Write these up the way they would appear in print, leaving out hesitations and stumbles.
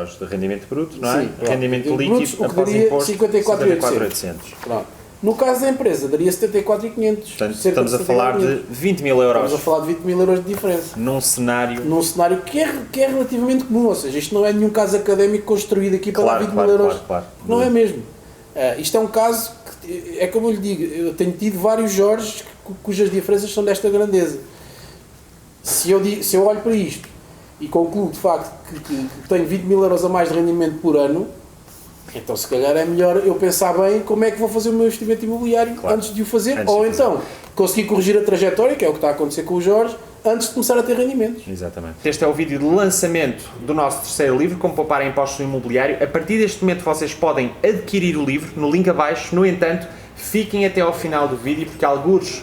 euros de rendimento bruto, não é? Sim, rendimento líquido, brutos, após imposto, 54,800. No caso da empresa, daria 74,500. Portanto, estamos a falar de 20 mil euros. Estamos a falar de 20 mil euros de diferença. Num cenário Que é relativamente comum, ou seja, isto não é nenhum caso académico construído aqui para dar 20 mil euros. Não é mesmo. Isto é um caso que, é como eu lhe digo, eu tenho tido vários Jorges cujas diferenças são desta grandeza. Se eu olho para isto e concluo de facto que tenho 20 mil euros a mais de rendimento por ano, então se calhar é melhor eu pensar bem como é que vou fazer o meu investimento imobiliário antes de o fazer, ou então conseguir corrigir a trajetória, que é o que está a acontecer com o Jorge, antes de começar a ter rendimentos. Exatamente. Este é o vídeo de lançamento do nosso terceiro livro, Como Poupar em Impostos no Imobiliário. A partir deste momento vocês podem adquirir o livro no link abaixo. No entanto, fiquem até ao final do vídeo, porque alguns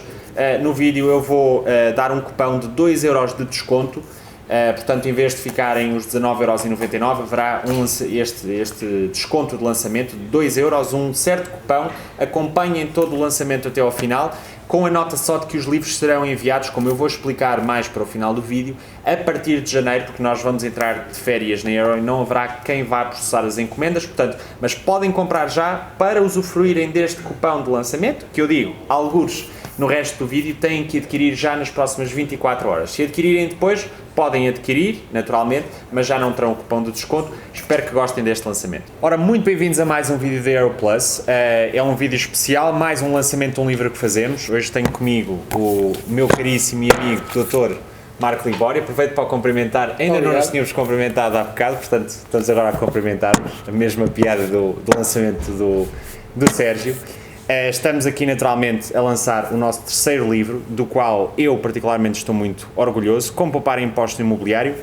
no vídeo eu vou dar um cupão de 2 euros de desconto. Portanto, em vez de ficarem os 19,99€, haverá este desconto de lançamento de 2 euros, um certo cupão. Acompanhem todo o lançamento até ao final, com a nota só de que os livros serão enviados, como eu vou explicar mais para o final do vídeo, a partir de janeiro, porque nós vamos entrar de férias na Euro e não haverá quem vá processar as encomendas, portanto, mas podem comprar já para usufruírem deste cupão de lançamento, que eu digo, alguns no resto do vídeo têm que adquirir já nas próximas 24 horas. Se adquirirem depois, podem adquirir, naturalmente, mas já não terão o cupom de desconto. Espero que gostem deste lançamento. Ora, muito bem-vindos a mais um vídeo da Aero Plus. É um vídeo especial, mais um lançamento de um livro que fazemos. Hoje tenho comigo o meu caríssimo e amigo Dr. Marco Libório. Aproveito para o cumprimentar. Ainda não nos tínhamos cumprimentado há bocado, portanto, estamos agora a cumprimentar-nos. A mesma piada do lançamento do Sérgio. Estamos aqui naturalmente a lançar o nosso terceiro livro, do qual eu particularmente estou muito orgulhoso, Como Poupar em Impostos no Imobiliário.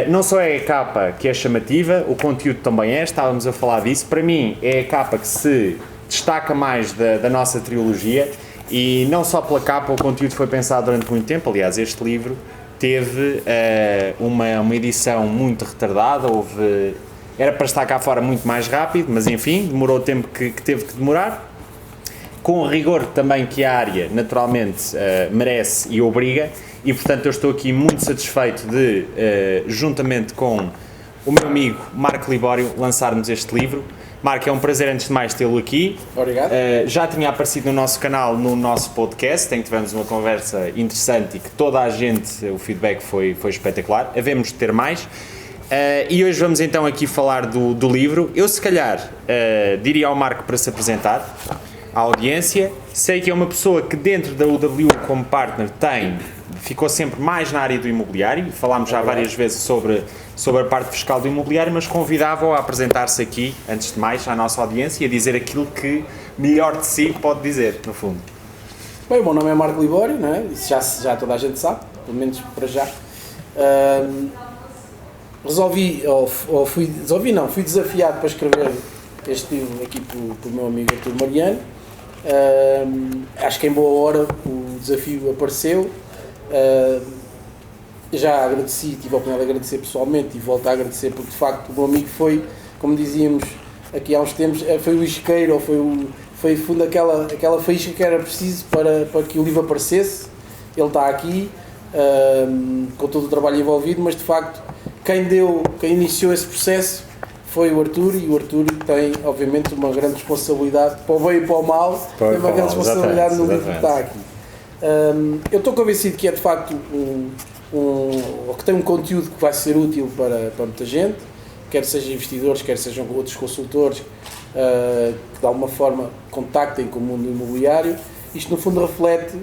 Não só é a capa que é chamativa, o conteúdo também estávamos a falar disso. Para mim é a capa que se destaca mais da nossa trilogia, e não só pela capa, o conteúdo foi pensado durante muito tempo. Aliás, este livro teve uma edição muito retardada, era para estar cá fora muito mais rápido, mas enfim, demorou o tempo que teve que demorar. Com o rigor também que a área naturalmente merece e obriga, e portanto eu estou aqui muito satisfeito de, juntamente com o meu amigo Marco Libório, lançarmos este livro. Marco, é um prazer antes de mais tê-lo aqui. Obrigado. Já tinha aparecido no nosso canal, no nosso podcast, em que tivemos uma conversa interessante e que toda a gente, o feedback foi espetacular. Havemos de ter mais. E hoje vamos então aqui falar do livro. Eu se calhar diria ao Marco para se apresentar à audiência. Sei que é uma pessoa que dentro da UW como partner ficou sempre mais na área do imobiliário. Falámos já várias vezes sobre a parte fiscal do imobiliário, mas convidava-o a apresentar-se aqui, antes de mais, à nossa audiência e a dizer aquilo que melhor de si pode dizer, no fundo. Bem, o meu nome é Marco Libório, não é? Isso já toda a gente sabe, pelo menos para já. Fui desafiado para escrever este livro aqui pelo meu amigo Artur Mariano. Acho que em boa hora o desafio apareceu. Já agradeci, tive a oportunidade de agradecer pessoalmente e volto a agradecer porque de facto o meu amigo foi, como dizíamos aqui há uns tempos, foi o isqueiro, ou foi fundo aquela faísca que era preciso para que o livro aparecesse. Ele está aqui com todo o trabalho envolvido, mas de facto quem iniciou esse processo foi o Artur, e o Artur tem obviamente uma grande responsabilidade para o bem e para o mal, tem uma grande responsabilidade no livro que está aqui. Eu estou convencido que é de facto que tem um conteúdo que vai ser útil para muita gente, quer sejam investidores, quer sejam outros consultores que de alguma forma contactem com o mundo imobiliário. Isto no fundo reflete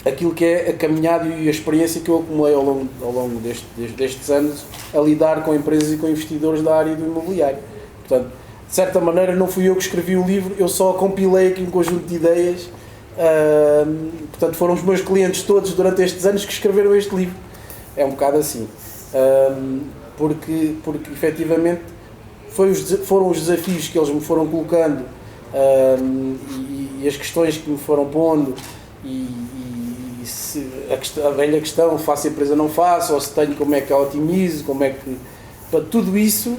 aquilo que é a caminhada e a experiência que eu acumulei ao longo destes anos a lidar com empresas e com investidores da área do imobiliário. Portanto, de certa maneira não fui eu que escrevi o livro, eu só compilei aqui um conjunto de ideias. Portanto, foram os meus clientes todos durante estes anos que escreveram este livro. É um bocado assim, porque efetivamente foram os desafios que eles me foram colocando e as questões que me foram pondo, a velha questão, faço a empresa, não faço, ou se tenho, como é que a otimizo, para tudo isso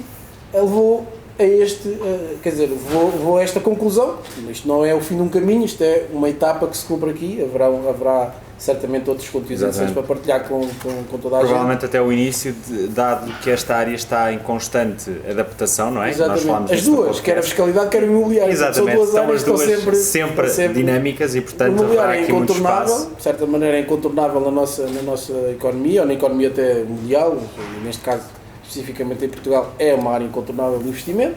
levou a levou a esta conclusão. Isto não é o fim de um caminho, isto é uma etapa que se cumpre aqui. Haverá certamente outros conteúdos interessantes para partilhar com toda a gente. Provavelmente até o início, dado que esta área está em constante adaptação, não é? Exatamente. Nós as duas, quer a fiscalidade, quer o imobiliário. Exatamente. São duas áreas que estão sempre dinâmicas e, portanto, o imobiliário é incontornável, de certa maneira é incontornável na nossa economia, ou na economia até mundial, neste caso, especificamente em Portugal, é uma área incontornável de investimento.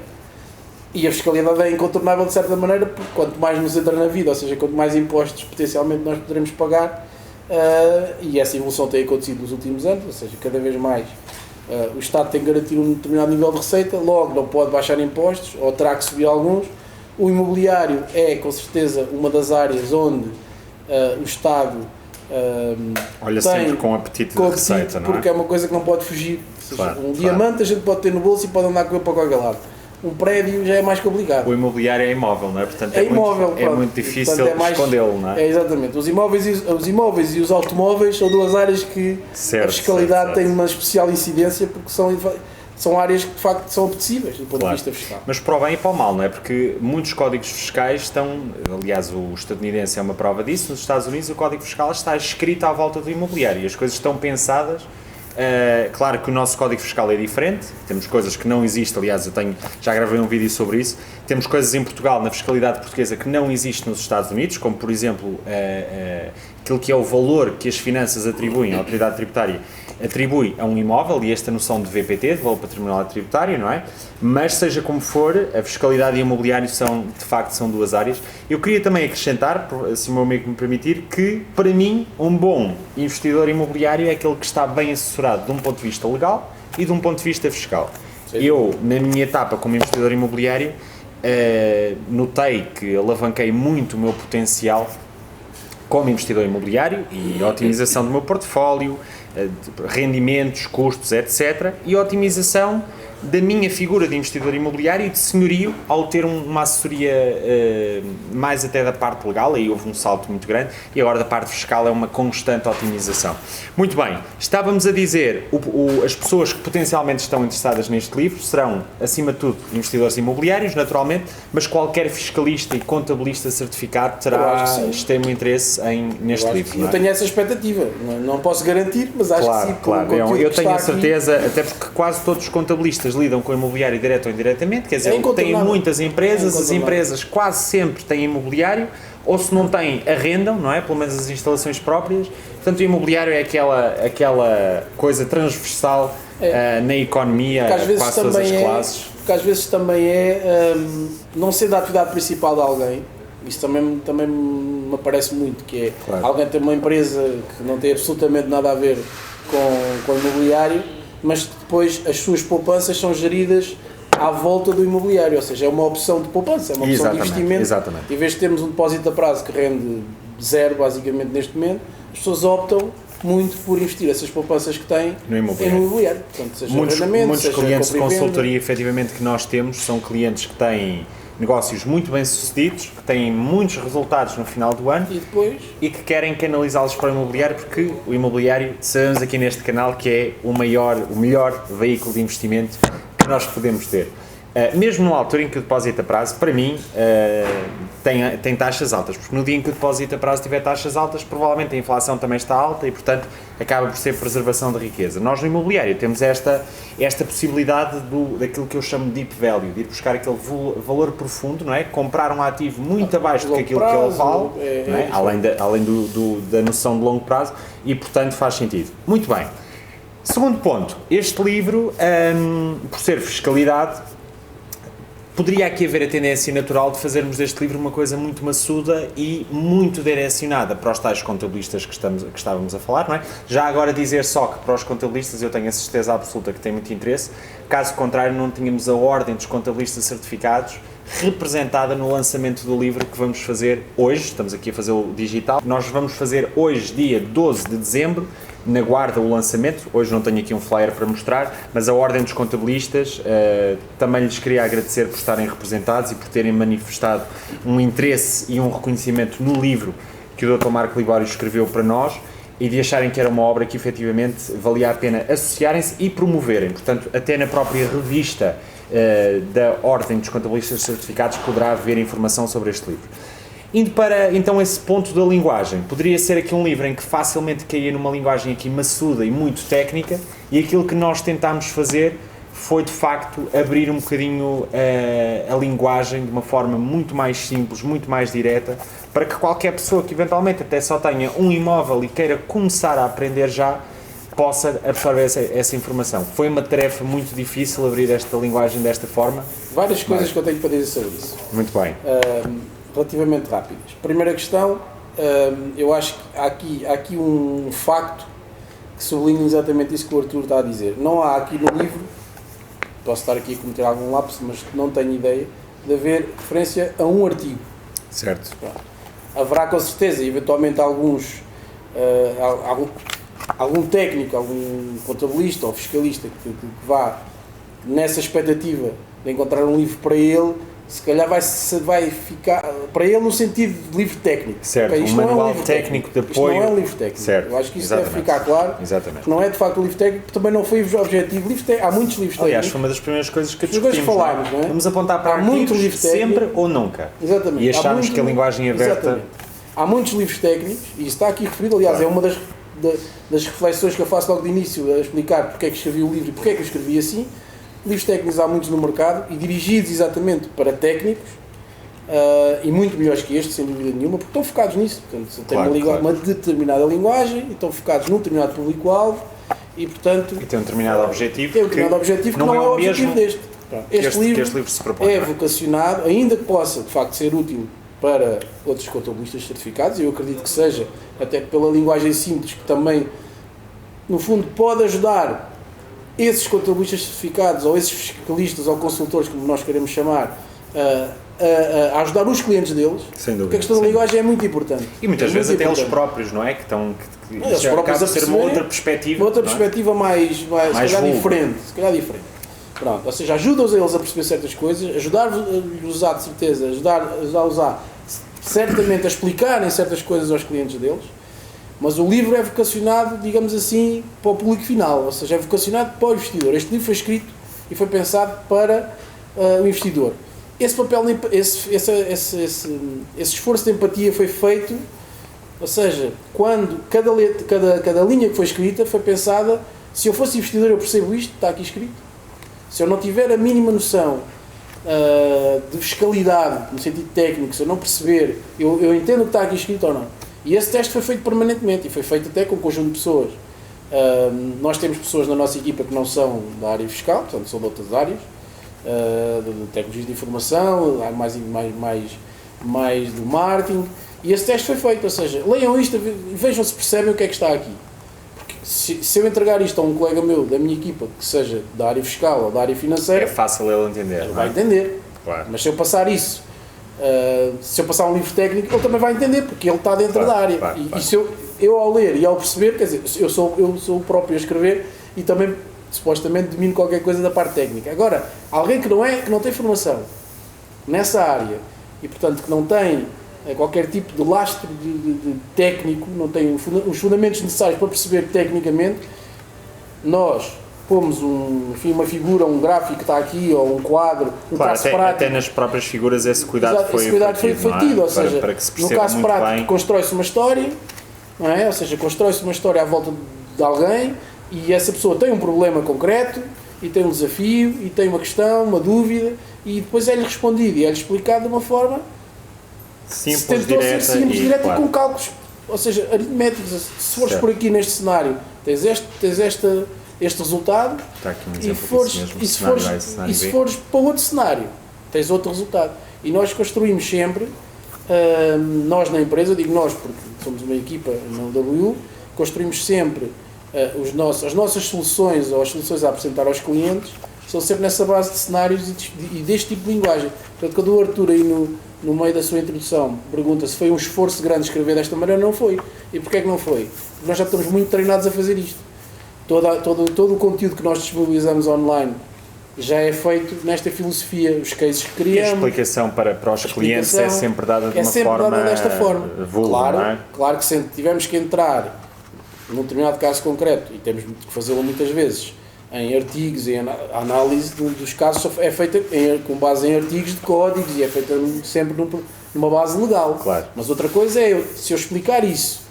E a fiscalidade é incontornável de certa maneira, porque quanto mais nos entra na vida, ou seja, quanto mais impostos potencialmente nós poderemos pagar, e essa evolução tem acontecido nos últimos anos, ou seja, cada vez mais o Estado tem que garantir um determinado nível de receita, logo não pode baixar impostos, ou terá que subir alguns. O imobiliário é, com certeza, uma das áreas onde o Estado olha sempre com apetite de receita, não é? Porque é uma coisa que não pode fugir. Claro, diamante a gente pode ter no bolso e pode andar com ele para qualquer lado. Um prédio já é mais complicado. O imobiliário é imóvel, não é? Portanto, é imóvel, muito difícil escondê-lo, não é? Exatamente. Os imóveis e os automóveis são duas áreas que a fiscalidade tem uma especial incidência, porque são áreas que de facto são apetecíveis do ponto de vista fiscal. Mas para o bem e para o mal, não é? Porque muitos códigos fiscais estão, aliás o estadunidense é uma prova disso, nos Estados Unidos o código fiscal está escrito à volta do imobiliário e as coisas estão pensadas. Claro que o nosso código fiscal é diferente, temos coisas que não existem, aliás já gravei um vídeo sobre isso, temos coisas em Portugal, na fiscalidade portuguesa, que não existem nos Estados Unidos, como por exemplo aquilo que é o valor que as finanças atribuem, a autoridade tributária atribui a um imóvel, e esta noção de VPT, de valor patrimonial tributário, não é? Mas seja como for, a fiscalidade e o imobiliário de facto são duas áreas. Eu queria também acrescentar, se o meu amigo me permitir, que para mim um bom investidor imobiliário é aquele que está bem assessorado de um ponto de vista legal e de um ponto de vista fiscal. Sim. Eu, na minha etapa como investidor imobiliário, notei que alavanquei muito o meu potencial como investidor imobiliário e a otimização do meu portfólio, rendimentos, custos, etc. E a otimização da minha figura de investidor imobiliário e de senhorio ao ter uma assessoria mais até da parte legal, aí houve um salto muito grande, e agora da parte fiscal é uma constante otimização. Muito bem, estávamos a dizer, as pessoas que potencialmente estão interessadas neste livro serão, acima de tudo, investidores imobiliários, naturalmente, mas qualquer fiscalista e contabilista certificado terá extremo interesse neste livro. Eu tenho essa expectativa, não posso garantir, mas acho que sim. Claro, eu tenho a certeza, até porque quase todos os contabilistas lidam com o imobiliário direto ou indiretamente, quer dizer, têm muitas empresas, as empresas quase sempre têm imobiliário, ou se não têm, arrendam, não é? Pelo menos as instalações próprias. Portanto, o imobiliário é aquela coisa transversal na economia, quase todas as classes. Porque às vezes também não sendo a atividade principal de alguém, isso também me parece muito, que é alguém tem uma empresa que não tem absolutamente nada a ver com o imobiliário, mas depois as suas poupanças são geridas à volta do imobiliário, ou seja, é uma opção de poupança, é uma opção de investimento. Exatamente. Em vez de termos um depósito a prazo que rende zero, basicamente, neste momento, as pessoas optam muito por investir essas poupanças que têm no imobiliário. Portanto, seja muitos clientes de consultoria, efetivamente, que nós temos, são clientes que têm negócios muito bem sucedidos, que têm muitos resultados no final do ano e que querem canalizá-los para o imobiliário, porque o imobiliário, sabemos aqui neste canal, que é o melhor veículo de investimento que nós podemos ter. Mesmo numa altura em que o depósito a prazo, para mim, tem taxas altas, porque no dia em que o depósito a prazo tiver taxas altas, provavelmente a inflação também está alta e, portanto, acaba por ser preservação de riqueza. Nós no imobiliário temos esta possibilidade daquilo que eu chamo de deep value, de ir buscar aquele valor profundo, não é? Comprar um ativo muito abaixo do que aquilo que ele vale, não é? Além da noção de longo prazo, e, portanto, faz sentido. Muito bem. Segundo ponto, este livro, por ser fiscalidade, poderia aqui haver a tendência natural de fazermos deste livro uma coisa muito maçuda e muito direcionada para os tais contabilistas que estávamos a falar, não é? Já agora dizer só que para os contabilistas eu tenho a certeza absoluta que tem muito interesse, caso contrário não tínhamos a ordem dos contabilistas certificados representada no lançamento do livro que vamos fazer hoje, estamos aqui a fazer o digital, nós vamos fazer hoje, dia 12 de dezembro, na Guarda o lançamento, hoje não tenho aqui um flyer para mostrar, mas a Ordem dos Contabilistas, também lhes queria agradecer por estarem representados e por terem manifestado um interesse e um reconhecimento no livro que o Dr. Marco Libório escreveu para nós e de acharem que era uma obra que efetivamente valia a pena associarem-se e promoverem. Portanto, até na própria revista da Ordem dos Contabilistas Certificados poderá haver informação sobre este livro. Indo para então esse ponto da linguagem, poderia ser aqui um livro em que facilmente caía numa linguagem aqui maçuda e muito técnica, e aquilo que nós tentámos fazer foi de facto abrir um bocadinho a linguagem de uma forma muito mais simples, muito mais direta, para que qualquer pessoa que eventualmente até só tenha um imóvel e queira começar a aprender já, possa absorver essa informação. Foi uma tarefa muito difícil abrir esta linguagem desta forma? Várias coisas que eu tenho para dizer sobre isso. Muito bem. Relativamente rápidas. Primeira questão, eu acho que há aqui um facto que sublinha exatamente isso que o Arthur está a dizer. Não há aqui no livro, posso estar aqui a cometer algum lapso, mas não tenho ideia, de haver referência a um artigo. Certo. Haverá com certeza, eventualmente, algum técnico, algum contabilista ou fiscalista que vá nessa expectativa de encontrar um livro para ele, se calhar vai ficar para ele no sentido de livro técnico. Certo, Okay, um manual técnico de apoio. Isto não é um livro técnico. Certo, eu acho que isso exatamente. deve ficar claro. Exatamente. Não é de facto um livro técnico, também não foi o objetivo. Há muitos livros técnicos. Aliás, foi uma das primeiras coisas que discutimos. falámos, não é? Vamos apontar para artigos sempre ou nunca. Exatamente. E acharmos que a linguagem aberta... Exatamente. Há muitos livros técnicos, e isso está aqui referido, aliás, é uma das reflexões que eu faço logo de início, a explicar porque é que escrevi o livro e porque é que eu escrevi assim. Livros técnicos há muitos no mercado e dirigidos exatamente para técnicos, e muito melhores que este, sem dúvida nenhuma, porque estão focados nisso. Portanto, têm uma determinada linguagem e estão focados num determinado público-alvo e, portanto... E tem um determinado objetivo, que não é o objetivo deste. Este livro se propõe, é vocacionado, ainda que possa, de facto, ser útil para outros contabilistas certificados, e eu acredito que seja, até pela linguagem simples, que também, no fundo, pode ajudar esses contabilistas certificados, ou esses fiscalistas ou consultores, como nós queremos chamar, a ajudar os clientes deles. Sem dúvida. Porque a questão da linguagem é muito importante. E muitas vezes até eles próprios, não é? Que eles próprios a ser uma outra perspectiva. Uma outra perspectiva mais se calhar diferente. Pronto, ou seja, ajuda-os a eles a perceber certas coisas, ajudar-os a, de certeza, ajudar-os a certamente a explicarem certas coisas aos clientes deles, mas o livro é vocacionado, digamos assim, para o público final, ou seja, é vocacionado para o investidor. Este livro foi escrito e foi pensado para o investidor. Esse papel, esse esforço de empatia foi feito, ou seja, quando cada linha que foi escrita foi pensada, se eu fosse investidor eu percebo isto, está aqui escrito. Se eu não tiver a mínima noção de fiscalidade, no sentido técnico, se eu não perceber, eu entendo o que está aqui escrito ou não. E esse teste foi feito permanentemente e foi feito até com um conjunto de pessoas. Nós temos pessoas na nossa equipa que não são da área fiscal, portanto são de outras áreas, de tecnologias de informação, mais do marketing, e esse teste foi feito, ou seja, leiam isto e vejam se percebem o que é que está aqui. Porque se eu entregar isto a um colega meu da minha equipa, que seja da área fiscal ou da área financeira, é fácil ele entender. Ele vai entender. Claro. Mas se eu passar isso, se eu passar um livro técnico, ele também vai entender, porque ele está dentro da área. E se eu ao ler e ao perceber, quer dizer, eu sou o próprio a escrever e também supostamente domino qualquer coisa da parte técnica. Agora, alguém que não tem formação nessa área e portanto que não tem qualquer tipo de lastro de técnico, não tem os fundamentos necessários para perceber tecnicamente, nós pomos uma figura, um gráfico que está aqui, ou um quadro, caso prático. Até nas próprias figuras esse cuidado foi tido, ou seja, para que se no caso prático constrói-se uma história, não é? Ou seja, constrói-se uma história à volta de alguém e essa pessoa tem um problema concreto e tem um desafio e tem uma questão, uma dúvida e depois é-lhe respondido e é-lhe explicado de uma forma simples, direta e com cálculos, ou seja, aritméticos. Se fores por aqui neste cenário, tens este resultado, está aqui um e se fores para outro cenário, tens outro resultado. E nós construímos sempre, nós na empresa, digo nós porque somos uma equipa na UW, construímos sempre as nossas soluções ou as soluções a apresentar aos clientes são sempre nessa base de cenários e deste tipo de linguagem. Portanto, quando o Arthur aí no meio da sua introdução pergunta se foi um esforço grande escrever desta maneira, não foi. E porquê é que não foi? Porque nós já estamos muito treinados a fazer isto. Todo o conteúdo que nós disponibilizamos online já é feito nesta filosofia, os cases que criamos. E a explicação para os clientes é sempre dada de uma forma desta forma. Vulgar, não é? Claro que se tivermos que entrar num determinado caso concreto, e temos que fazê-lo muitas vezes, em artigos, a análise dos casos é feita com base em artigos de códigos e é feita sempre numa base legal. Claro. Mas outra coisa é, se eu explicar isso,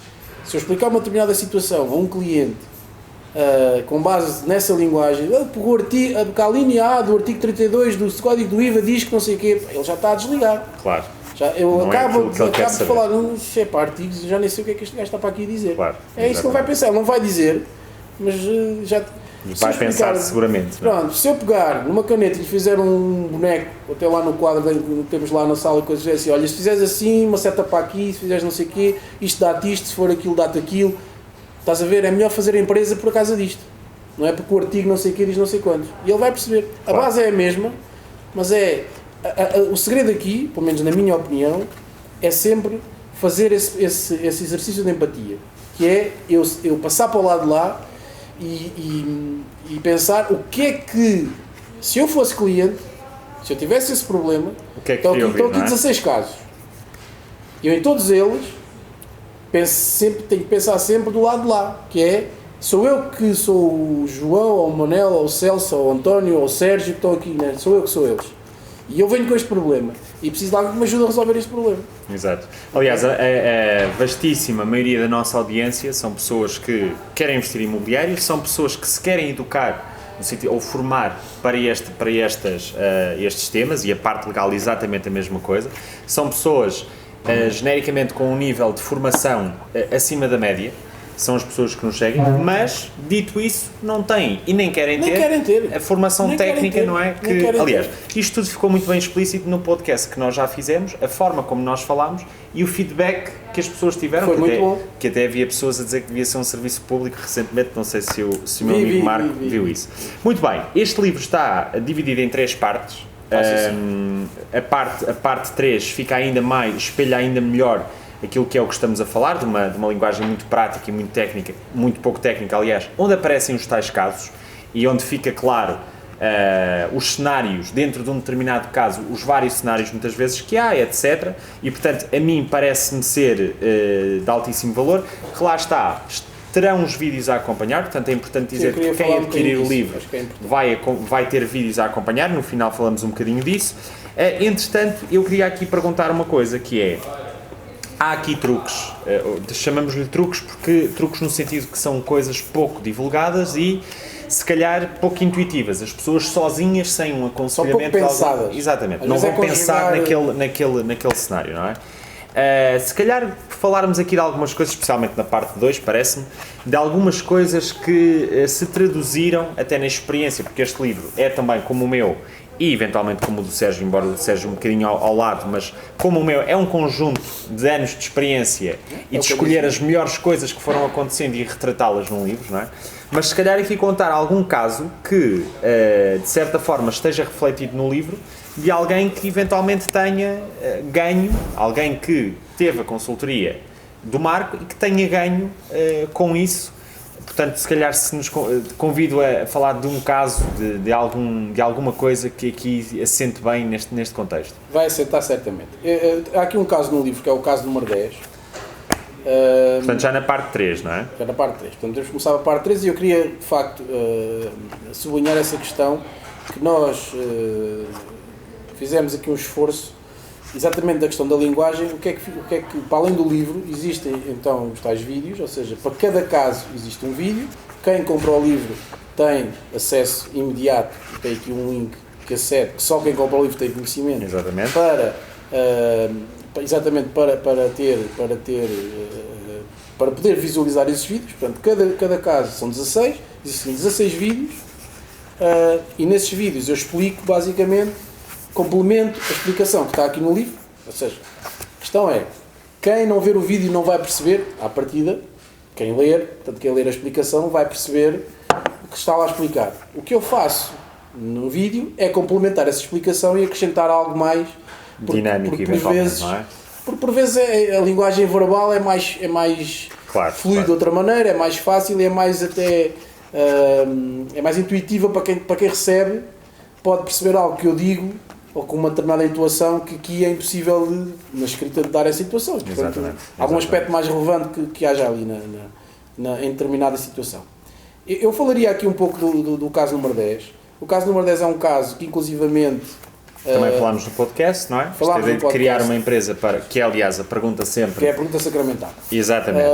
se eu explicar uma determinada situação a um cliente, com base nessa linguagem, porque a linha A do artigo 32 do Código do IVA diz que não sei o quê, ele já está a desligar. Claro. Eu não acabo de falar, não sei, para artigos, já nem sei o que é que este gajo está para aqui dizer. Claro, é isso que ele vai pensar, ele não vai dizer, mas já... Vai pensar seguramente. Pronto, se eu pegar numa caneta e lhe fizer um boneco, até lá no quadro que temos lá na sala, coisas assim, olha, se fizeres assim, uma seta para aqui, se fizeres não sei o quê, isto dá-te isto, se for aquilo, dá-te aquilo, estás a ver, é melhor fazer a empresa por causa disto. Não é porque o artigo não sei o quê diz não sei quantos. E ele vai perceber. A base é a mesma, mas o segredo aqui, pelo menos na minha opinião, é sempre fazer esse exercício de empatia. Que é eu passar para o lado de lá e pensar o que é que, se eu fosse cliente, se eu tivesse esse problema, estão aqui 16 casos. Eu em todos eles tenho que pensar sempre do lado de lá, que é, sou eu que sou o João, ou o Manel, ou o Celso, ou o António, ou o Sérgio que estão aqui, né? Sou eu que sou eles. E eu venho com este problema. E preciso de alguém que me ajude a resolver este problema. Exato. Aliás, a vastíssima maioria da nossa audiência são pessoas que querem investir em imobiliário, são pessoas que se querem educar no sentido, ou formar para estes temas, e a parte legal exatamente a mesma coisa. São pessoas genericamente com um nível de formação acima da média. São as pessoas que nos seguem, mas, dito isso, não têm e nem querem ter a formação técnica, não é? Aliás, isto tudo ficou muito bem explícito no podcast que nós já fizemos, a forma como nós falámos e o feedback que as pessoas tiveram, que até havia pessoas a dizer que devia ser um serviço público recentemente, não sei se o meu amigo Marco viu isso. Muito bem, este livro está dividido em 3 partes. A parte 3 fica ainda mais, espelha ainda melhor aquilo que é o que estamos a falar, de uma linguagem muito prática e muito técnica, muito pouco técnica, aliás, onde aparecem os tais casos e onde fica claro os cenários, dentro de um determinado caso, os vários cenários muitas vezes que há, etc. E, portanto, a mim parece-me ser de altíssimo valor, que lá está, terão os vídeos a acompanhar, portanto é importante dizer que quem adquirir o livro vai ter vídeos a acompanhar, no final falamos um bocadinho disso. Entretanto, eu queria aqui perguntar uma coisa, que é, há aqui truques, chamamos-lhe truques porque truques no sentido que são coisas pouco divulgadas e se calhar pouco intuitivas, as pessoas sozinhas sem um aconselhamento, pouco pensadas. Exatamente, não vão pensar naquele cenário, não é? Se calhar falarmos aqui de algumas coisas, especialmente na parte 2, parece-me, de algumas coisas que se traduziram até na experiência, porque este livro é também como o meu e eventualmente como o do Sérgio, embora o do Sérgio um bocadinho ao lado, mas como o meu é um conjunto de anos de experiência e de escolher as melhores coisas que foram acontecendo e retratá-las num livro, não é? Mas se calhar aqui contar algum caso que, de certa forma, esteja refletido no livro, de alguém que eventualmente tenha ganho, alguém que teve a consultoria do Marco e que tenha ganho com isso. Portanto, se calhar se nos convido a falar de um caso, de alguma coisa que aqui assente bem neste contexto. Vai assentar certamente. Há aqui um caso no livro, que é o caso número 10. Portanto, já na parte 3, não é? Já na parte 3. Portanto, temos que começar a parte 3 e eu queria, de facto, sublinhar essa questão, que nós fizemos aqui um esforço exatamente da questão da linguagem. O que é que para além do livro, existem então os tais vídeos, ou seja, para cada caso existe um vídeo. Quem comprou o livro tem acesso imediato, tem aqui um link que acede, que só quem compra o livro tem conhecimento. Exatamente. Para poder visualizar esses vídeos. Portanto, cada caso são 16, existem 16 vídeos, e nesses vídeos eu explico basicamente, complemento a explicação que está aqui no livro. Ou seja, a questão é, quem não ver o vídeo não vai perceber, à partida, quem ler a explicação vai perceber o que está lá a explicar. O que eu faço no vídeo é complementar essa explicação e acrescentar algo mais dinâmico, eventualmente, não é? Porque por vezes a linguagem verbal é mais claro, fluida de outra maneira, é mais fácil e é mais até é mais intuitiva para quem recebe, pode perceber algo que eu digo ou com uma determinada intuação que aqui é impossível na escrita de dar essa intuação. Portanto, algum aspecto mais relevante que haja ali em determinada situação. Eu falaria aqui um pouco do caso número 10. O caso número 10 é um caso que inclusivamente Também falámos no podcast, não é? Falámos Esta ideia no de criar podcast. uma empresa para, que é aliás a pergunta sempre. Que é a pergunta sacramental. Exatamente.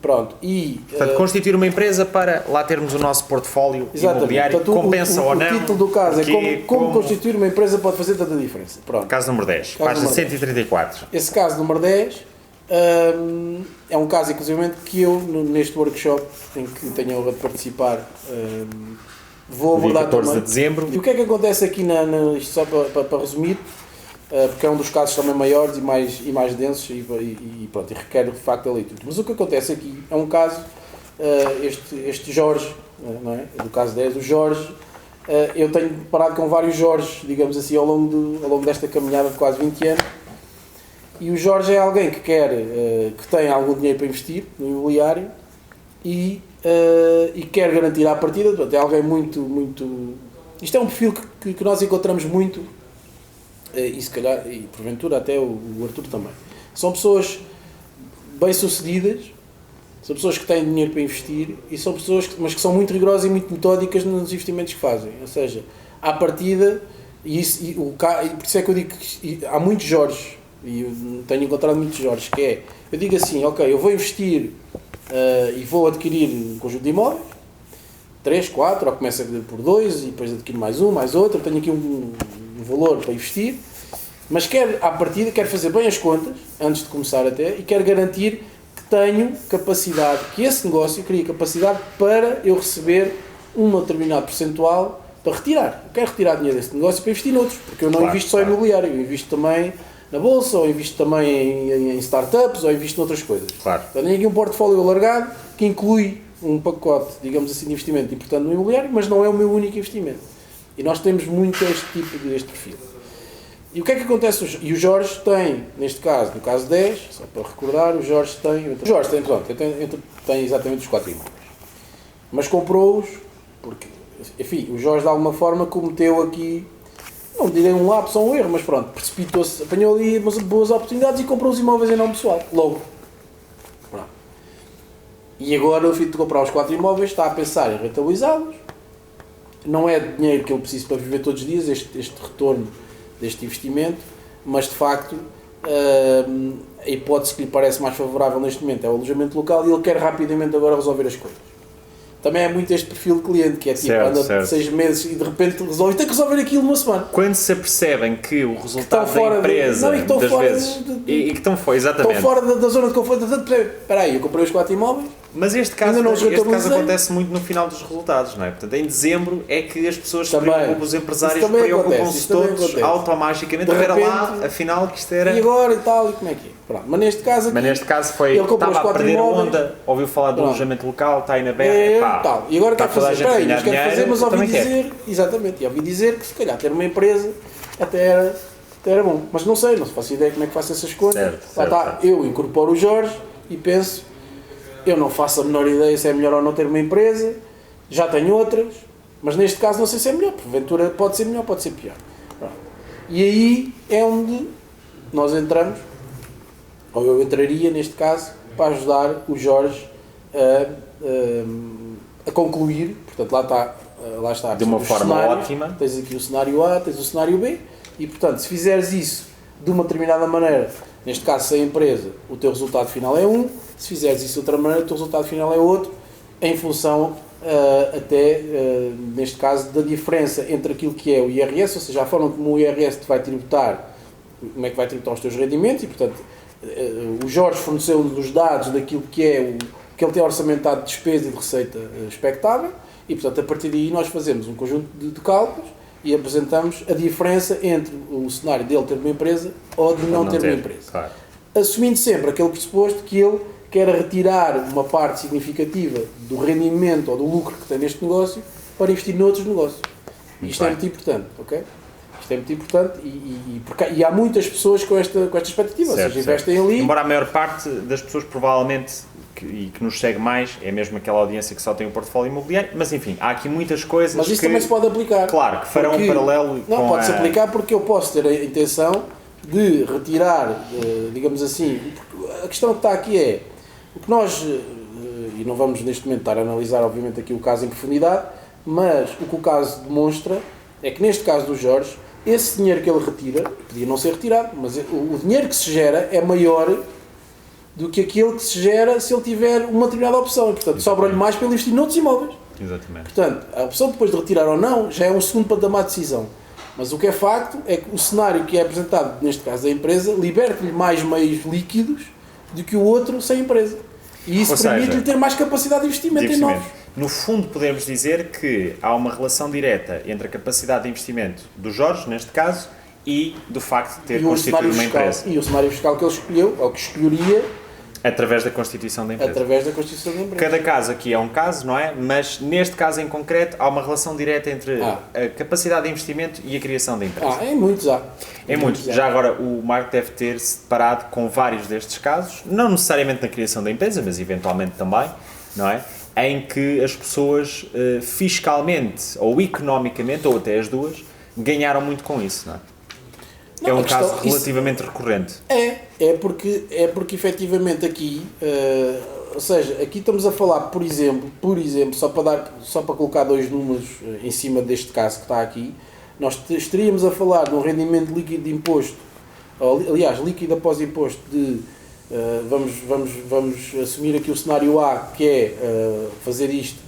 Pronto, e... Portanto, constituir uma empresa para lá termos o nosso portfólio imobiliário, Portanto, compensa ou não? O título do caso que é como constituir uma empresa pode fazer tanta diferença. Pronto. Caso número 10, Caso página número 10. 134. Esse caso número 10 é um caso, inclusivamente, que eu, neste workshop em que tenho a honra de participar, vou Dia abordar 14 também. de dezembro. E o que é que acontece aqui, isto só para resumir, porque é um dos casos também maiores e mais densos e pronto, e requer de facto a leitura. Mas o que acontece aqui é um caso, este Jorge, não é? Do caso 10, o Jorge, eu tenho parado com vários Jorges, digamos assim, ao longo desta caminhada de quase 20 anos, e o Jorge é alguém que que tem algum dinheiro para investir no imobiliário e quer garantir à partida, portanto, é alguém muito... Isto é um perfil que nós encontramos muito, e se calhar, e porventura até o Arthur também. São pessoas bem-sucedidas, são pessoas que têm dinheiro para investir, e são pessoas mas que são muito rigorosas e muito metódicas nos investimentos que fazem. Ou seja, à partida, por isso é que eu digo que há muitos Jorges, e eu tenho encontrado muitos Jorges, que é, eu digo assim, ok, eu vou investir e vou adquirir um conjunto de imóveis, 3, 4, ou começa por 2 e depois adquiro mais um, mais outro, tenho aqui um valor para investir, mas à partida quero fazer bem as contas, antes de começar até, e quero garantir que tenho capacidade, que esse negócio cria capacidade para eu receber um determinado percentual para retirar. Eu quero retirar dinheiro desse negócio para investir noutros, porque eu não invisto só em imobiliário, eu invisto também na bolsa, ou invisto também em startups, ou invisto noutras coisas. Claro. Então tenho aqui um portfólio alargado que inclui um pacote, digamos assim, de investimento importante no imobiliário, mas não é o meu único investimento. E nós temos muito este perfil. E o que é que acontece? E o Jorge tem, neste caso, no caso 10, só para recordar, o Jorge tem exatamente os 4 imóveis. Mas comprou-os porque, enfim, o Jorge de alguma forma cometeu aqui, não direi um lapso ou um erro, mas pronto, precipitou-se, apanhou ali umas boas oportunidades e comprou os imóveis em nome pessoal, logo. Pronto. E agora, o filho de comprar os 4 imóveis, está a pensar em rentabilizá-los. Não é dinheiro que ele precisa para viver todos os dias, este retorno deste investimento, mas de facto a hipótese que lhe parece mais favorável neste momento é o alojamento local e ele quer rapidamente agora resolver as coisas. Também é muito este perfil de cliente que é tipo, anda 6 meses e de repente resolve, tem que resolver aquilo numa semana. Quando se apercebem que o resultado da empresa, muitas vezes, e que estão fora, exatamente. Estão fora da zona de conforto, espera aí, eu comprei os 4 imóveis. Mas este caso acontece muito no final dos resultados, não é? Portanto, em dezembro é que as pessoas se preocupam, os empresários preocupam-se todos automaticamente a ver lá, afinal que isto era... E agora e tal, e como é que é? Pronto. Mas neste caso foi, estava a perder a onda, ouviu falar do alojamento local, está aí na berra, e agora quer fazer, espera aí, mas quer fazer, mas ouvi dizer, exatamente, e ouvi dizer que se calhar ter uma empresa até era bom, mas não sei, não faço ideia como é que faço essas contas. Lá está, eu incorporo o Jorge e penso, eu não faço a menor ideia se é melhor ou não ter uma empresa, já tenho outras, mas neste caso não sei se é melhor, porventura pode ser melhor, pode ser pior. Pronto. E aí é onde nós entramos, ou eu entraria neste caso, para ajudar o Jorge a concluir, portanto lá está de uma forma ótima. Tens aqui o cenário A, tens o cenário B, e portanto se fizeres isso de uma determinada maneira, neste caso se a empresa, o teu resultado final é um, se fizeres isso de outra maneira, o teu resultado final é outro, em função neste caso, da diferença entre aquilo que é o IRS, ou seja, a forma como o IRS te vai tributar, como é que vai tributar os teus rendimentos, e portanto o Jorge forneceu-nos os dados daquilo que é que ele tem orçamentado de despesa e de receita expectável, e portanto a partir daí nós fazemos um conjunto de cálculos e apresentamos a diferença entre o cenário dele ter uma empresa ou de não ter uma empresa. Claro. Assumindo sempre aquele pressuposto que ele quer retirar uma parte significativa do rendimento ou do lucro que tem neste negócio para investir noutros negócios. Isto é muito importante, ok? Isto é muito importante e há muitas pessoas com esta expectativa, certo, ou seja, investem ali... Embora a maior parte das pessoas provavelmente, que nos segue mais, é mesmo aquela audiência que só tem um portfólio imobiliário, mas enfim, há aqui muitas coisas mas isso também se pode aplicar. Claro, que farão um paralelo não, pode-se aplicar porque eu posso ter a intenção de retirar, digamos assim, a questão que está aqui é, o que nós, e não vamos neste momento estar a analisar obviamente aqui o caso em profundidade, mas o que o caso demonstra é que neste caso do Jorge, esse dinheiro que ele retira, podia não ser retirado, mas o dinheiro que se gera é maior do que aquele que se gera se ele tiver uma determinada opção. E, portanto, sobra-lhe mais para ele investir noutros imóveis. Exatamente. Portanto, a opção depois de retirar ou não já é um segundo patamar de decisão. Mas o que é facto é que o cenário que é apresentado, neste caso da empresa, liberta-lhe mais meios líquidos do que o outro sem empresa. E isso permite-lhe ter mais capacidade de investimento em novos. No fundo, podemos dizer que há uma relação direta entre a capacidade de investimento do Jorge, neste caso, e do facto de ter constituído uma empresa. E o cenário fiscal que ele escolheu, ou que escolheria, através da constituição da empresa. Através da constituição da empresa. Cada caso aqui é um caso, não é? Mas neste caso em concreto há uma relação direta entre a capacidade de investimento e a criação da empresa. Em muitos há. Em muitos. Já agora o Marco deve ter-se deparado com vários destes casos, não necessariamente na criação da empresa, mas eventualmente também, não é? Em que as pessoas fiscalmente ou economicamente, ou até as duas, ganharam muito com isso, não é? Não, é um caso relativamente recorrente. É porque efetivamente aqui, ou seja, aqui estamos a falar, por exemplo, só para colocar dois números em cima deste caso que está aqui, nós estaríamos a falar de um rendimento líquido de imposto, aliás, líquido após imposto de, vamos assumir aqui o cenário A, que é fazer isto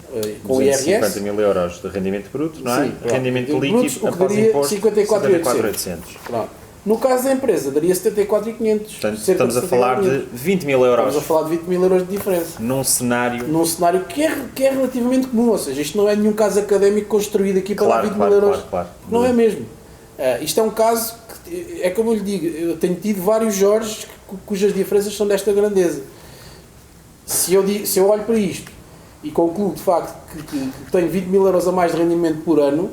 com o IRS. 50 mil euros de rendimento bruto, não é? Sim, rendimento líquido após imposto, 54.800. Pronto. No caso da empresa, daria 74.500. Portanto, estamos a falar de 20 mil euros. Estamos a falar de 20 mil euros de diferença. Num cenário que é relativamente comum, ou seja, isto não é nenhum caso académico construído aqui para dar 20 mil euros. Claro. Não é mesmo. Isto é um caso que, é como eu lhe digo, eu tenho tido vários Jorges cujas diferenças são desta grandeza. Se eu olho para isto e concluo de facto que tenho 20 mil euros a mais de rendimento por ano,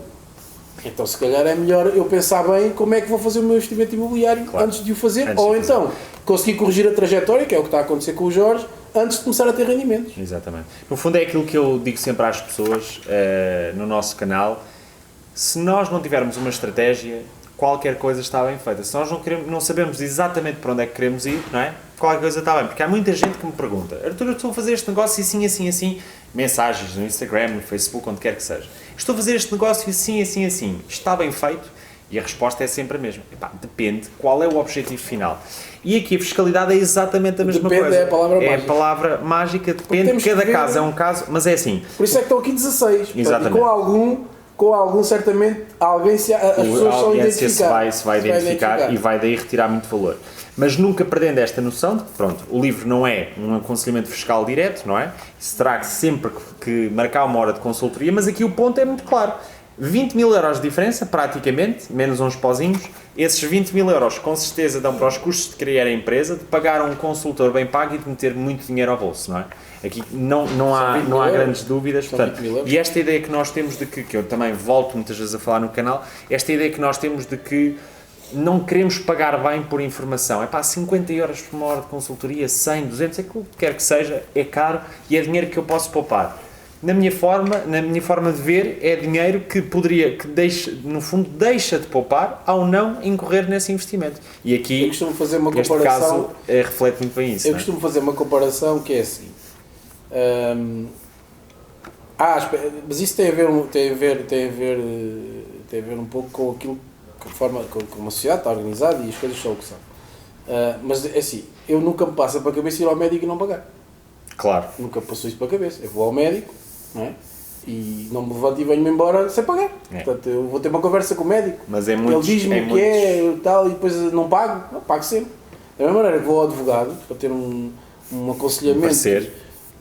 então se calhar é melhor eu pensar bem como é que vou fazer o meu investimento imobiliário antes de o fazer, ou então conseguir corrigir a trajetória, que é o que está a acontecer com o Jorge, antes de começar a ter rendimentos. Exatamente. No fundo é aquilo que eu digo sempre às pessoas no nosso canal: se nós não tivermos uma estratégia, qualquer coisa está bem feita. Se nós não sabemos exatamente para onde é que queremos ir, não é? Qualquer coisa está bem, porque há muita gente que me pergunta: Artur, eu estou a fazer este negócio assim, mensagens no Instagram, no Facebook, onde quer que seja. Estou a fazer este negócio assim, está bem feito? E a resposta é sempre a mesma. Depende qual é o objetivo final. E aqui a fiscalidade é exatamente a mesma coisa. É a palavra mágica. É a palavra mágica, depende, cada caso é um caso, mas é assim. Por isso é que estão aqui 16. Exatamente. Portanto, com algum certamente, as pessoas são identificadas. Se vai identificar e vai daí retirar muito valor. Mas nunca perdendo esta noção de que, pronto, o livro não é um aconselhamento fiscal direto, não é? Isso terá sempre que marcar uma hora de consultoria, mas aqui o ponto é muito claro. 20 mil euros de diferença, praticamente, menos uns pozinhos, esses 20 mil euros com certeza dão para os custos de criar a empresa, de pagar um consultor bem pago e de meter muito dinheiro ao bolso, não é? Aqui não há grandes dúvidas, portanto, e esta ideia que nós temos de que eu também volto muitas vezes a falar no canal, esta ideia que nós temos de que não queremos pagar bem por informação. 50 euros por uma hora de consultoria, 100, 200, é que o que quer que seja, é caro e é dinheiro que eu posso poupar. Na minha forma de ver, é dinheiro que no fundo deixa de poupar ao não incorrer nesse investimento. E aqui, eu costumo fazer uma neste comparação, caso, reflete muito bem isso. Eu costumo fazer uma comparação que é assim. Mas isso tem a ver um pouco com aquilo, com a forma como a sociedade está organizada e as coisas são o que são. Mas é assim, eu nunca me passa para a cabeça ir ao médico e não pagar. Claro. Nunca passou isso para a cabeça. Eu vou ao médico, não é? E não me levanto e venho-me embora sem pagar. Portanto, eu vou ter uma conversa com o médico. Mas é muito. Ele diz-me o que é tal e depois não pago. Não, pago sempre. Da mesma maneira que vou ao advogado para ter um aconselhamento.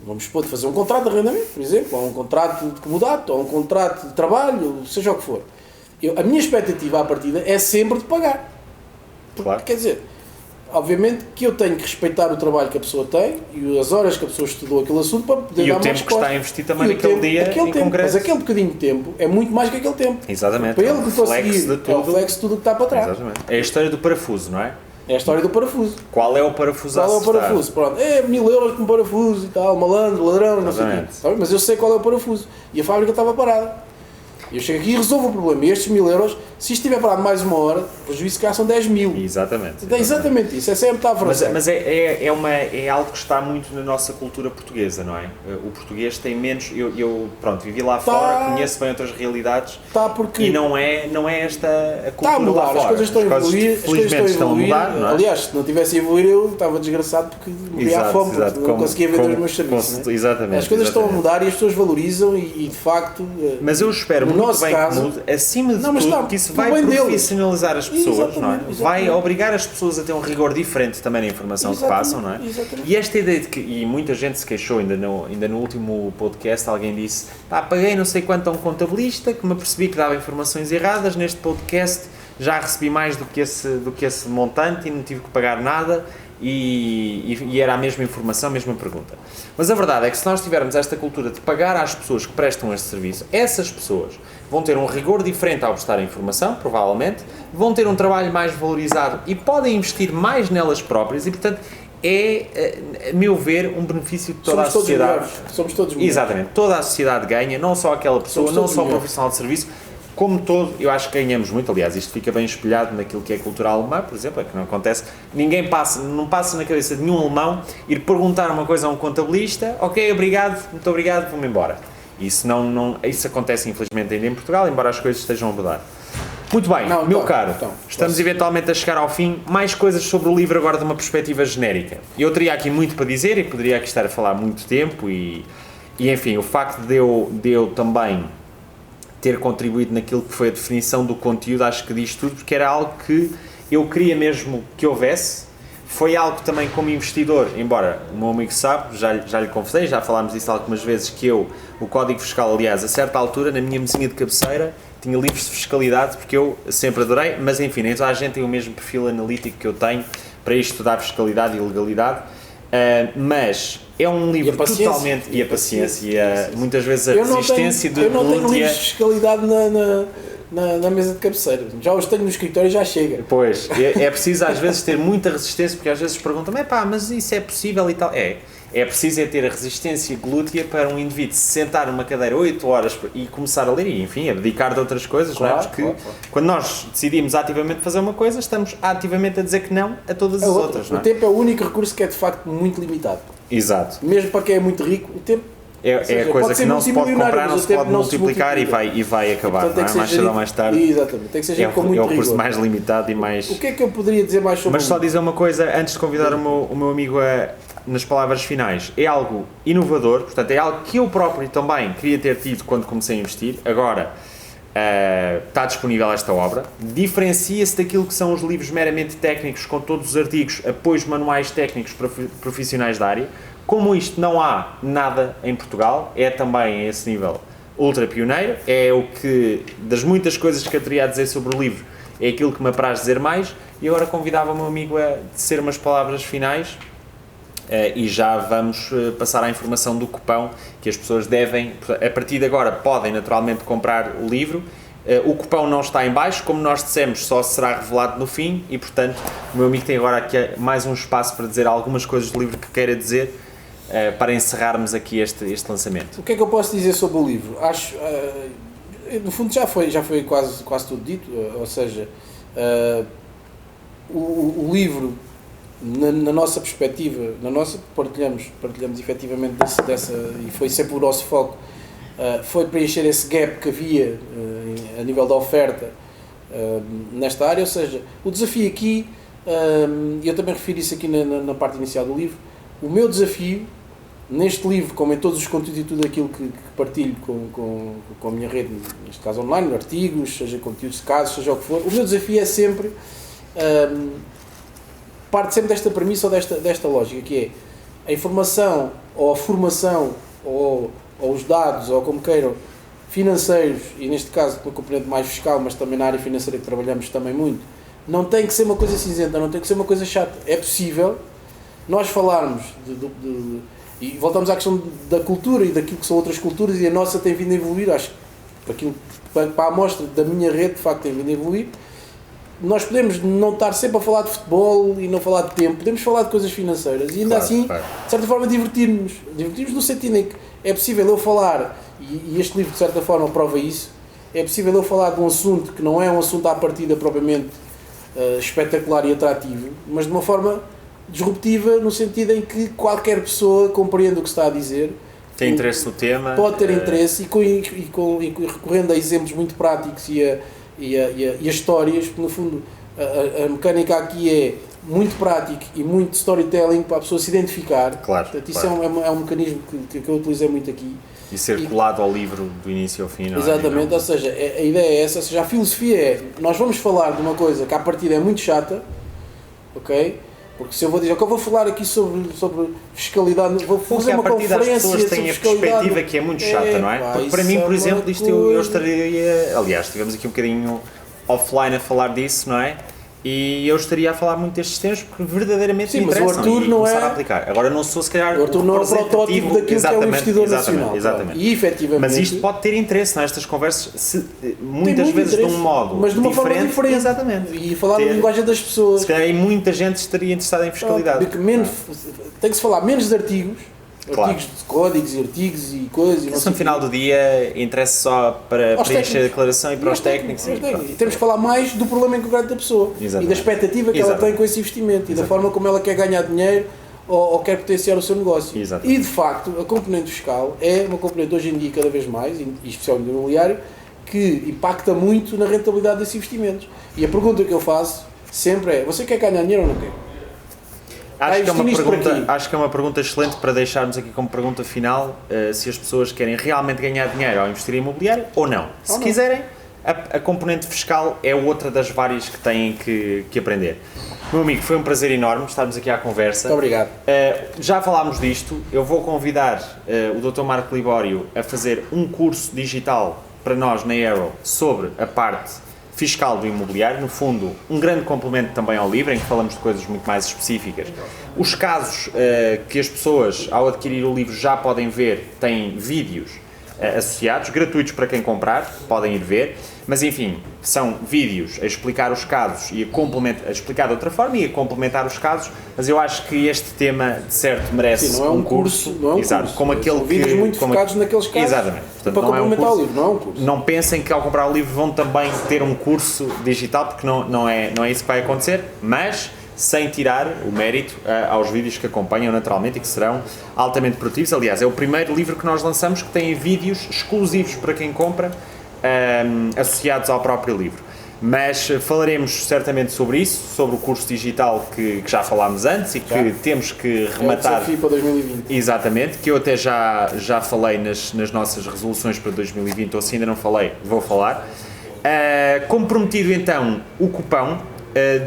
Vamos supor, de fazer um contrato de arrendamento, por exemplo, ou um contrato de comodato, ou um contrato de trabalho, seja o que for. A minha expectativa à partida é sempre de pagar. Claro. Quer dizer, obviamente que eu tenho que respeitar o trabalho que a pessoa tem e as horas que a pessoa estudou aquele assunto para poder dar uma resposta. E o tempo que está a investir também naquele dia em concreto. Mas aquele bocadinho de tempo é muito mais que aquele tempo. Exatamente. Para ele conseguir, é o reflexo de tudo o que está para trás. Exatamente. É a história do parafuso, não é? É a história do parafuso. Qual é o parafuso a acertar? Qual é o parafuso? Pronto, 1000 euros com parafuso e tal, malandro, ladrão, não sei o quê. Mas eu sei qual é o parafuso. E a fábrica estava parada. Eu chego aqui e resolvo o problema. E estes 1000 euros, se isto estiver parado mais uma hora, o prejuízo se calhar são 10.000. Exatamente. É exatamente isso, essa é a metáfora. Mas é algo que está muito na nossa cultura portuguesa, não é? O português tem menos... Eu vivi lá fora, conheço bem outras realidades porque e não é esta a cultura está a mudar, lá fora. as coisas estão a evoluir, felizmente estão a mudar, não é? Aliás, se não tivesse a evoluir eu estava desgraçado porque morria à fome, porque não conseguia vender os meus serviços. Não é? Exatamente. As coisas estão a mudar e as pessoas valorizam e de facto... Mas eu espero muito bem que mude, acima de tudo, que isso vai profissionalizar as pessoas, não é? Vai obrigar as pessoas a ter um rigor diferente também na informação que passam, não é? E esta ideia de que, e muita gente se queixou ainda no último podcast, alguém disse, paguei não sei quanto a um contabilista, que me apercebi que dava informações erradas, neste podcast já recebi mais do que esse montante e não tive que pagar nada. E era a mesma informação, a mesma pergunta. Mas a verdade é que se nós tivermos esta cultura de pagar às pessoas que prestam este serviço, essas pessoas vão ter um rigor diferente ao prestar a informação, provavelmente, vão ter um trabalho mais valorizado e podem investir mais nelas próprias e, portanto, a meu ver, um benefício de toda a sociedade. Somos todos melhores. Exatamente, toda a sociedade ganha, não só aquela pessoa, não só o profissional de serviço, como todo, eu acho que ganhamos muito. Aliás, isto fica bem espelhado naquilo que é cultura alemã, por exemplo, é que não acontece, não passa na cabeça de nenhum alemão ir perguntar uma coisa a um contabilista, ok, obrigado, muito obrigado, vou-me embora. Isso acontece infelizmente ainda em Portugal, embora as coisas estejam a mudar. Muito bem, meu caro, estamos eventualmente a chegar ao fim. Mais coisas sobre o livro agora de uma perspectiva genérica. Eu teria aqui muito para dizer e poderia aqui estar a falar muito tempo e enfim, o facto de eu também ter contribuído naquilo que foi a definição do conteúdo, acho que diz tudo, porque era algo que eu queria mesmo que houvesse. Foi algo também como investidor, embora o meu amigo sabe, já lhe confessei, já falámos disso algumas vezes, que o Código Fiscal, aliás, a certa altura, na minha mesinha de cabeceira, tinha livros de fiscalidade, porque eu sempre adorei, mas enfim, nem toda a gente tem o mesmo perfil analítico que eu tenho para estudar fiscalidade e legalidade. Mas é um livro totalmente... E a paciência, muitas vezes a resistência de... Eu não tenho livros de fiscalidade na mesa de cabeceira. Já os tenho no escritório e já chega. Pois, é preciso às vezes ter muita resistência, porque às vezes perguntam-me, mas isso é possível e tal. É preciso ter a resistência glútea para um indivíduo se sentar numa cadeira 8 horas e começar a ler e, enfim, a dedicar de outras coisas, claro, não é? Porque quando nós decidimos ativamente fazer uma coisa, estamos ativamente a dizer que não a todas as outras, não é? O tempo é o único recurso que é de facto muito limitado. Exato. Mesmo para quem é muito rico, o tempo... É a coisa que não se pode comprar, não se pode multiplicar e vai acabar, portanto, não é? Mais cedo ou mais tarde. Exatamente, tem que ser gente com muito rigor. É o curso mais limitado e mais... O que é que eu poderia dizer mais sobre Mas só dizer uma coisa, antes de convidar o meu amigo nas palavras finais, é algo inovador, portanto é algo que eu próprio também queria ter tido quando comecei a investir, agora está disponível esta obra, diferencia-se daquilo que são os livros meramente técnicos, com todos os artigos, apoios manuais técnicos para profissionais da área. Como isto não há nada em Portugal, é também a esse nível ultra pioneiro, é o que, das muitas coisas que eu teria a dizer sobre o livro, é aquilo que me apraz dizer mais, e agora convidava o meu amigo a dizer umas palavras finais, e já vamos passar à informação do cupão, que as pessoas devem, a partir de agora, podem naturalmente comprar o livro. O cupão não está em baixo, como nós dissemos, só será revelado no fim, e portanto o meu amigo tem agora aqui mais um espaço para dizer algumas coisas do livro que queira dizer, para encerrarmos aqui este lançamento. O que é que eu posso dizer sobre o livro? Acho, no fundo já foi quase tudo dito, ou seja, o livro, na nossa perspectiva, partilhamos efetivamente dessa, e foi sempre o nosso foco, foi preencher esse gap que havia a nível da oferta nesta área, ou seja, o desafio aqui, e eu também refiro isso aqui na parte inicial do livro, o meu desafio neste livro, como em todos os conteúdos e tudo aquilo que partilho com a minha rede, neste caso online, artigos, seja conteúdos de casos, seja o que for, o meu desafio é sempre, parte sempre desta premissa ou desta lógica, que é a informação ou a formação ou os dados, ou como queiram, financeiros, e neste caso com a componente mais fiscal, mas também na área financeira que trabalhamos também muito, não tem que ser uma coisa cinzenta, não tem que ser uma coisa chata. É possível nós falarmos e voltamos à questão da cultura e daquilo que são outras culturas, e a nossa tem vindo a evoluir, acho que para a amostra da minha rede, de facto, tem vindo a evoluir. Nós podemos não estar sempre a falar de futebol e não falar de tempo, podemos falar de coisas financeiras e ainda assim, de certa forma, divertirmos no sentido em que é possível eu falar, e este livro de certa forma prova isso, é possível eu falar de um assunto que não é um assunto à partida propriamente espetacular e atrativo, mas de uma forma disruptiva, no sentido em que qualquer pessoa compreende o que está a dizer, tem interesse no tema, pode ter interesse, e recorrendo a exemplos muito práticos e a histórias, porque no fundo a mecânica aqui é muito prático e muito storytelling para a pessoa se identificar. Claro, portanto, isso claro. é um mecanismo que eu utilizei muito aqui. E ser colado ao livro do início ao fim, não é? Exatamente, ou seja, a ideia é essa, ou seja, a filosofia é, nós vamos falar de uma coisa que à partida é muito chata, ok? Porque se eu vou dizer que eu vou falar aqui sobre fiscalidade, vou fazer uma conferência sobre fiscalidade. As pessoas têm a perspectiva que é muito chata, não é? Porque para mim, por exemplo, isto eu estaria, aliás, estivemos aqui um bocadinho offline a falar disso, não é? E eu estaria a falar muito destes temas porque verdadeiramente me interessam, mas o Arthur e não começar é... a aplicar. Agora não sou se calhar o Arthur não é o protótipo daquilo que é o investidor nacional. Exatamente. E efetivamente... Mas isto pode ter interesse nestas conversas, muitas vezes de um modo mas de uma forma diferente. Exatamente. E falar na linguagem das pessoas. Se calhar muita gente estaria interessada em fiscalidade. Tem que se falar menos de artigos. Claro. Artigos de códigos e artigos e coisas. Isso no final do dia interessa só para preencher a declaração e para os técnicos. E temos que falar mais do problema em concreto da pessoa. Exatamente. E da expectativa que ela tem com esse investimento. E da forma como ela quer ganhar dinheiro ou quer potenciar o seu negócio. Exatamente. E de facto, a componente fiscal é uma componente hoje em dia cada vez mais, e especialmente no imobiliário, que impacta muito na rentabilidade desses investimentos. E a pergunta que eu faço sempre é: você quer ganhar dinheiro ou não quer? Acho que é uma pergunta excelente para deixarmos aqui como pergunta final, se as pessoas querem realmente ganhar dinheiro ao investir em imobiliário ou não. Se quiserem, a componente fiscal é outra das várias que têm que aprender. Meu amigo, foi um prazer enorme estarmos aqui à conversa. Muito obrigado. Já falámos disto, eu vou convidar o Dr. Marco Libório a fazer um curso digital para nós na Arrow sobre a parte fiscal do imobiliário, no fundo um grande complemento também ao livro, em que falamos de coisas muito mais específicas. Os casos que as pessoas ao adquirir o livro já podem ver, têm vídeos associados, gratuitos para quem comprar, podem ir ver, mas enfim, são vídeos a explicar os casos e a explicar de outra forma e a complementar os casos, mas eu acho que este tema de certo merece não é um curso, não é um exato, curso. como aquele são vídeos muito focados naqueles casos. Exatamente. Portanto, para complementar o livro, não é um curso. Não pensem que ao comprar o livro vão também ter um curso digital, porque não é isso que vai acontecer, mas sem tirar o mérito aos vídeos que acompanham naturalmente e que serão altamente produtivos. Aliás, é o primeiro livro que nós lançamos que tem vídeos exclusivos para quem compra, associados ao próprio livro. Mas falaremos certamente sobre isso, sobre o curso digital que já falámos antes e que temos que rematar. É o desafio para 2020. Exatamente, que eu até já falei nas nossas resoluções para 2020, ou se ainda não falei, vou falar. Como prometido então, o cupão.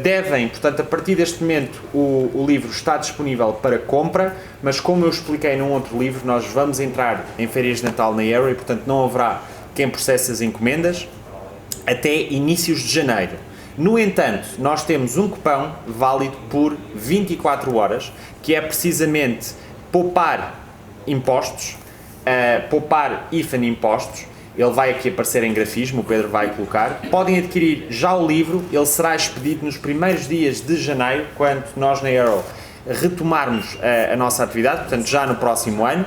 Devem, portanto, a partir deste momento o livro está disponível para compra, mas como eu expliquei num outro livro, nós vamos entrar em férias de Natal na Arrow e, portanto, não haverá quem processe as encomendas até inícios de janeiro. No entanto, nós temos um cupão válido por 24 horas, que é precisamente poupar impostos, poupar IFAN impostos. Ele vai aqui aparecer em grafismo, o Pedro vai colocar. Podem adquirir já o livro, ele será expedido nos primeiros dias de janeiro, quando nós na Arrow retomarmos a nossa atividade, portanto já no próximo ano,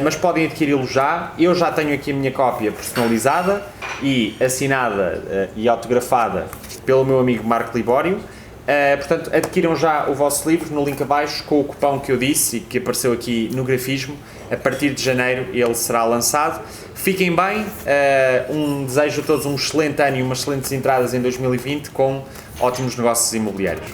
mas podem adquiri-lo já. Eu já tenho aqui a minha cópia personalizada e assinada e autografada pelo meu amigo Marco Libório. Portanto, adquiram já o vosso livro no link abaixo com o cupão que eu disse e que apareceu aqui no grafismo. A partir de janeiro ele será lançado. Fiquem bem, desejo a todos um excelente ano e umas excelentes entradas em 2020 com ótimos negócios imobiliários.